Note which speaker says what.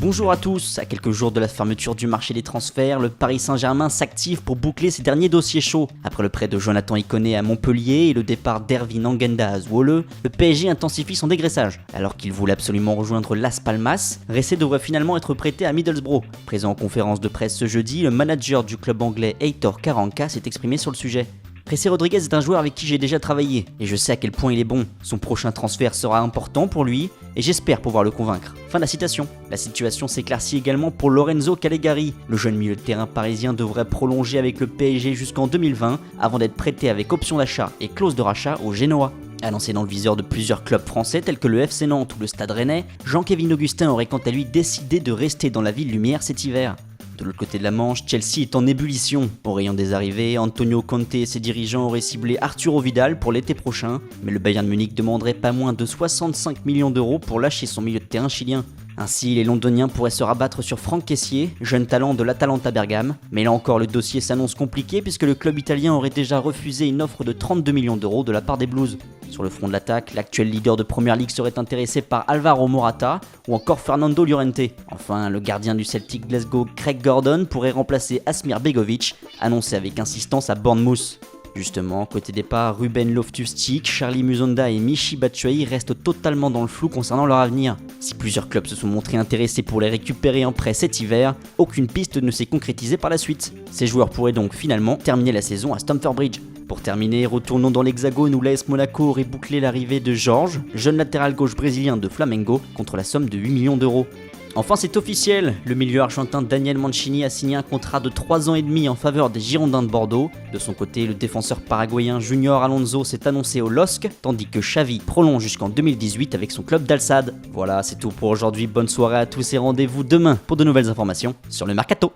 Speaker 1: Bonjour à tous, à quelques jours de la fermeture du marché des transferts, le Paris Saint-Germain s'active pour boucler ses derniers dossiers chauds. Après le prêt de Jonathan Iconé à Montpellier et le départ d'Erwin Angenda à Zwolle, le PSG intensifie son dégraissage. Alors qu'il voulait absolument rejoindre Las Palmas, Ressé devrait finalement être prêté à Middlesbrough. Présent en conférence de presse ce jeudi, le manager du club anglais Heitor Karanka s'est exprimé sur le sujet. Ressé Rodriguez est un joueur avec qui j'ai déjà travaillé et je sais à quel point il est bon. Son prochain transfert sera important pour lui et j'espère pouvoir le convaincre. Fin de la citation. La situation s'éclaircit également pour Lorenzo Callegari. Le jeune milieu de terrain parisien devrait prolonger avec le PSG jusqu'en 2020 avant d'être prêté avec option d'achat et clause de rachat au Genoa. Annoncé dans le viseur de plusieurs clubs français tels que le FC Nantes ou le Stade Rennais, Jean-Kévin Augustin aurait quant à lui décidé de rester dans la ville lumière cet hiver. De l'autre côté de la Manche, Chelsea est en ébullition. Au rayon des arrivées, Antonio Conte et ses dirigeants auraient ciblé Arturo Vidal pour l'été prochain, mais le Bayern Munich demanderait pas moins de 65 millions d'euros pour lâcher son milieu de terrain chilien. Ainsi, les Londoniens pourraient se rabattre sur Franck Kessié, jeune talent de l'Atalanta Bergame, mais là encore le dossier s'annonce compliqué puisque le club italien aurait déjà refusé une offre de 32 millions d'euros de la part des Blues. Sur le front de l'attaque, l'actuel leader de Premier League serait intéressé par Alvaro Morata ou encore Fernando Llorente. Enfin, le gardien du Celtic Glasgow, Craig Gordon, pourrait remplacer Asmir Begovic, annoncé avec insistance à Bournemouth. Justement, côté départ, Ruben Loftus-Cheek, Charlie Musonda et Michy Batshuayi restent totalement dans le flou concernant leur avenir. Si plusieurs clubs se sont montrés intéressés pour les récupérer en prêt cet hiver, aucune piste ne s'est concrétisée par la suite. Ces joueurs pourraient donc finalement terminer la saison à Stamford Bridge. Pour terminer, retournons dans l'Hexagone où l'AS Monaco aurait bouclé l'arrivée de Jorge, jeune latéral gauche brésilien de Flamengo, contre la somme de 8 millions d'euros. Enfin c'est officiel, le milieu argentin Daniel Mancini a signé un contrat de 3 ans et demi en faveur des Girondins de Bordeaux. De son côté, le défenseur paraguayen Junior Alonso s'est annoncé au LOSC, tandis que Xavi prolonge jusqu'en 2018 avec son club d'Al Sadd. Voilà, c'est tout pour aujourd'hui, bonne soirée à tous et rendez-vous demain pour de nouvelles informations sur le Mercato.